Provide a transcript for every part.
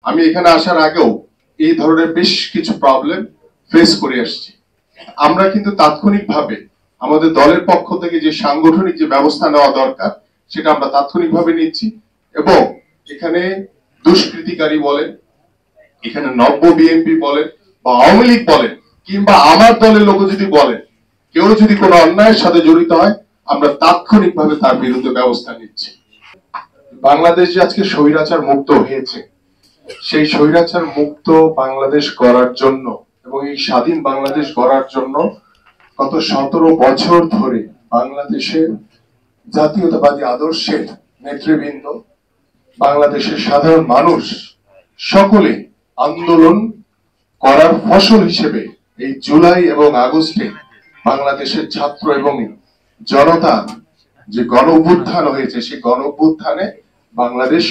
আমি এখানে আসার আগেও এই ধরনের বেশ কিছু প্রবলেম ফেস করে আসছি। আমরা কিন্তু তাৎক্ষণিকভাবে আমাদের দলের পক্ষ থেকে যে সাংগঠনিক যে ব্যবস্থা নেওয়া দরকার সেটা আমরা তাৎক্ষণিকভাবে নিচ্ছি। এবং এখানে দুষ্কৃতিকারী বলেন, এখানে নব্য বিএনপি বলেন বা আওয়ামী লীগ বলেন, কিংবা আমার দলের লোক যদি বলেন, কেউ যদি কোনো অন্যায়ের সাথে জড়িত হয়, আমরা তাৎক্ষণিকভাবে তার বিরুদ্ধে ব্যবস্থা নিচ্ছি। বাংলাদেশ যে আজকে স্বৈরাচার মুক্ত হয়েছে, সেই স্বৈরাচার মুক্ত বাংলাদেশ গড়ার জন্য এবং এই স্বাধীন বাংলাদেশ গড়ার জন্য গত 17 বছর ধরে বাংলাদেশের জাতীয়তাবাদী আদর্শের নেতৃবৃন্দ, বাংলাদেশের সাধারণ মানুষ সকলে আন্দোলন করার ফসল হিসেবে এই জুলাই এবং আগস্টে বাংলাদেশের ছাত্র এবং জনতা যে গণ অভ্যুত্থান হয়েছে, সেই গণ অভ্যুত্থানে বাংলাদেশ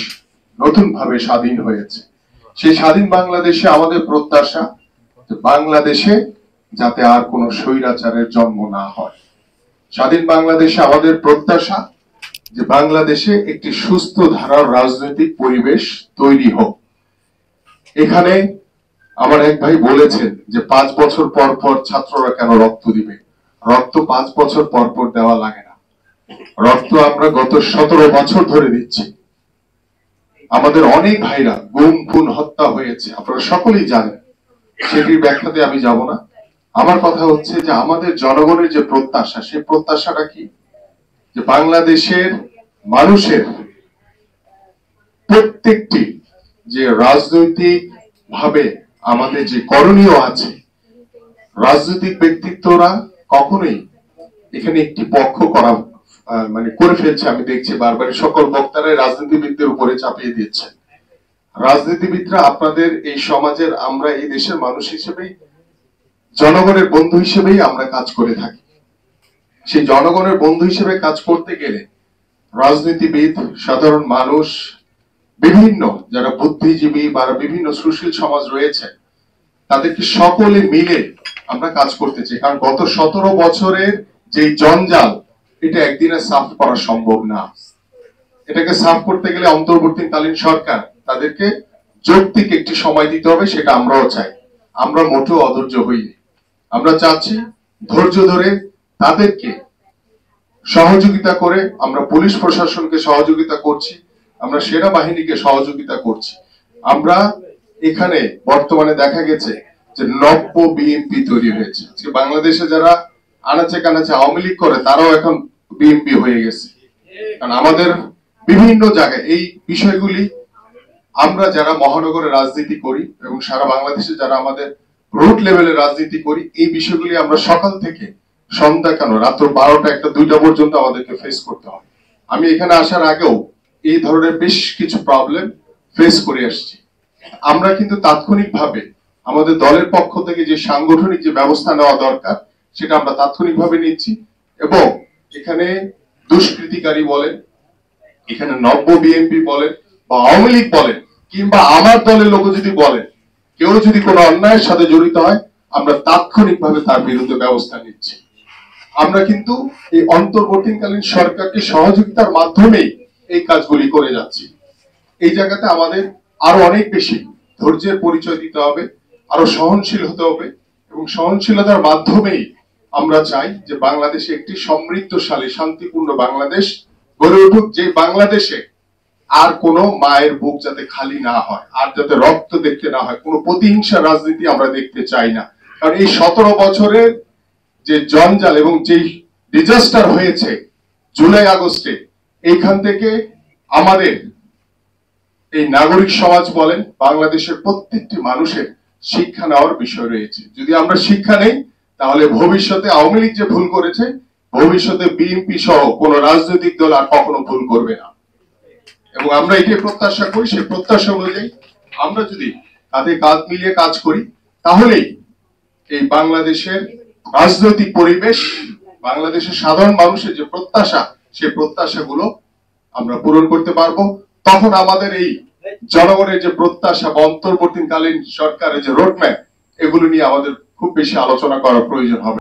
নতুন ভাবে স্বাধীন হয়েছে। সেই স্বাধীন বাংলাদেশে আমাদের প্রত্যাশা বাংলাদেশে যাতে আর কোনো স্বৈরাচারের জন্ম না হয়। স্বাধীন বাংলাদেশে আমাদের প্রত্যাশা যে বাংলাদেশে একটি সুস্থ ধারার রাজনৈতিক পরিবেশ তৈরি হোক। এখানে আমার এক ভাই বলেছেন যে 5 বছর পর পর ছাত্ররা কেন রক্ত দিবে। রক্ত 5 বছর পর পর দেওয়া লাগে না, রক্ত আমরা গত 17 বছর ধরে দিচ্ছি। আমাদের অনেক ভাইরা গুম খুন হত্যা হয়েছে, আপনারা সকলেই জানেন, সেটির ব্যাখ্যাতে আমি যাব না। আমার কথা হচ্ছে যে আমাদের জনগণের যে প্রত্যাশা, সেই প্রত্যাশাটা কি, যে বাংলাদেশের মানুষের প্রত্যেকটি যে রাজনৈতিক ভাবে আমাদের যে করণীয় আছে, রাজনৈতিক ব্যক্তিত্বরা কখনোই এখানে একটি পক্ষ করা করে ফেলছে। আমি দেখছি বারবার সকল বক্তারাই রাজনীতিবিদদের উপরে চাপিয়ে দিচ্ছে। রাজনীতিবিদরা আপনাদের এই সমাজের, আমরা এই দেশের মানুষ হিসেবেই, জনগণের বন্ধু হিসেবেই আমরা কাজ করে থাকি। সেই জনগণের বন্ধু হিসেবে কাজ করতে গেলে রাজনীতিবিদ, সাধারণ মানুষ, বিভিন্ন যারা বুদ্ধিজীবী বা বিভিন্ন সুশীল সমাজ রয়েছে, তাদেরকে সকলে মিলে আমরা কাজ করতে চাই। কারণ গত 17 বছরের যে জঞ্জাল, এটা একদিনে সাফ করা সম্ভব না। এটাকে সাফ করতে গেলে অন্তর্বর্তীকালীন সরকার তাদেরকে যৌক্তিক একটি সময় দিতে হবে, সেটা আমরাও চাই। আমরা মোটেও অধৈর্য হইনি, আমরা চাচ্ছি ধৈর্য ধরে তাদেরকে সহযোগিতা করে, আমরা পুলিশ প্রশাসনকে সহযোগিতা করছি, আমরা সেনাবাহিনীকে সহযোগিতা করছি। আমরা এখানে বর্তমানে দেখা গেছে যে নব্য বিএনপি তৈরি হয়েছে। বাংলাদেশে যারা আনাচে কানাচে আওয়ামী লীগ করে, তারাও এখন বিএনপি হয়ে গেছে। কারণ আমাদের বিভিন্ন জায়গায় এই বিষয়গুলি, আমরা যারা মহানগরে রাজনীতি করি এবং সারা বাংলাদেশে যারা আমাদের রুট লেভেলে রাজনীতি করি, এই বিষয়গুলি আমরা সকাল থেকে সন্ধ্যা কেন রাত 12টা 1টা 2টা পর্যন্ত আমাদেরকে ফেস করতে হয়। আমি এখানে আসার আগেও এই ধরনের বেশ কিছু প্রবলেম ফেস করে আসছি। আমরা কিন্তু তাৎক্ষণিকভাবে আমাদের দলের পক্ষ থেকে যে সাংগঠনিক যে ব্যবস্থা নেওয়া দরকার সেটা আমরা তাৎক্ষণিকভাবে নিচ্ছি। এবং এখানে দুষ্কৃতিকারী বলেন, এখানে নব্য বিএনপি বলেন বা আওয়ামী লীগ বলেন, কিংবা আমার দলের লোক যদি বলেন, কেউ যদি কোনো অন্যায়ের সাথে জড়িত হয়, আমরা তাৎক্ষণিকভাবে তার বিরুদ্ধে ব্যবস্থা নিচ্ছি। আমরা কিন্তু এই অন্তর্বর্তীকালীন সরকারকে সহযোগিতার মাধ্যমেই এই কাজগুলি করে যাচ্ছি। এই জায়গাতে আমাদের আরো অনেক বেশি ধৈর্যের পরিচয় দিতে হবে, আরো সহনশীল হতে হবে, এবং সহনশীলতার মাধ্যমেই আমরা চাই যে বাংলাদেশে একটি সমৃদ্ধশালী শান্তিপূর্ণ বাংলাদেশ গড়ে উঠুক, যে বাংলাদেশে আর কোনো মায়ের বুক যাতে খালি না হয়, আর যাতে রক্ত দেখতে না হয়, কোনো প্রতিহিংসা রাজনীতি আমরা দেখতে চাই না। কারণ এই 17 বছরের যে জঞ্জাল এবং যে ডিজাস্টার হয়েছে জুলাই আগস্টে, এইখান থেকে আমাদের এই নাগরিক সমাজ বলেন, বাংলাদেশের প্রত্যেকটি মানুষের শিক্ষা নেওয়ার বিষয় রয়েছে। যদি আমরা শিক্ষা নেই, তাহলে ভবিষ্যতে আওয়ামী লীগ যে ভুল করেছে, ভবিষ্যতে বিএনপি সহ কোন রাজনৈতিক দল আর কখনো ভুল করবে না। এবং আমরা এটাই প্রত্যাশা করি। সেই প্রত্যাশা অনুযায়ী আমরা যদি তাদের কাঁধ মিলিয়ে কাজ করি, তাহলেই এই বাংলাদেশের রাজনৈতিক পরিবেশ, বাংলাদেশের সাধারণ মানুষের যে প্রত্যাশা, সেই প্রত্যাশাগুলো আমরা পূরণ করতে পারবো। তখন আমাদের এই জনগণের যে প্রত্যাশা বা অন্তর্বর্তীকালীন সরকারের যে রোডম্যাপ, এগুলো নিয়ে আমাদের খুব বেশি আলোচনা করার প্রয়োজন হবে।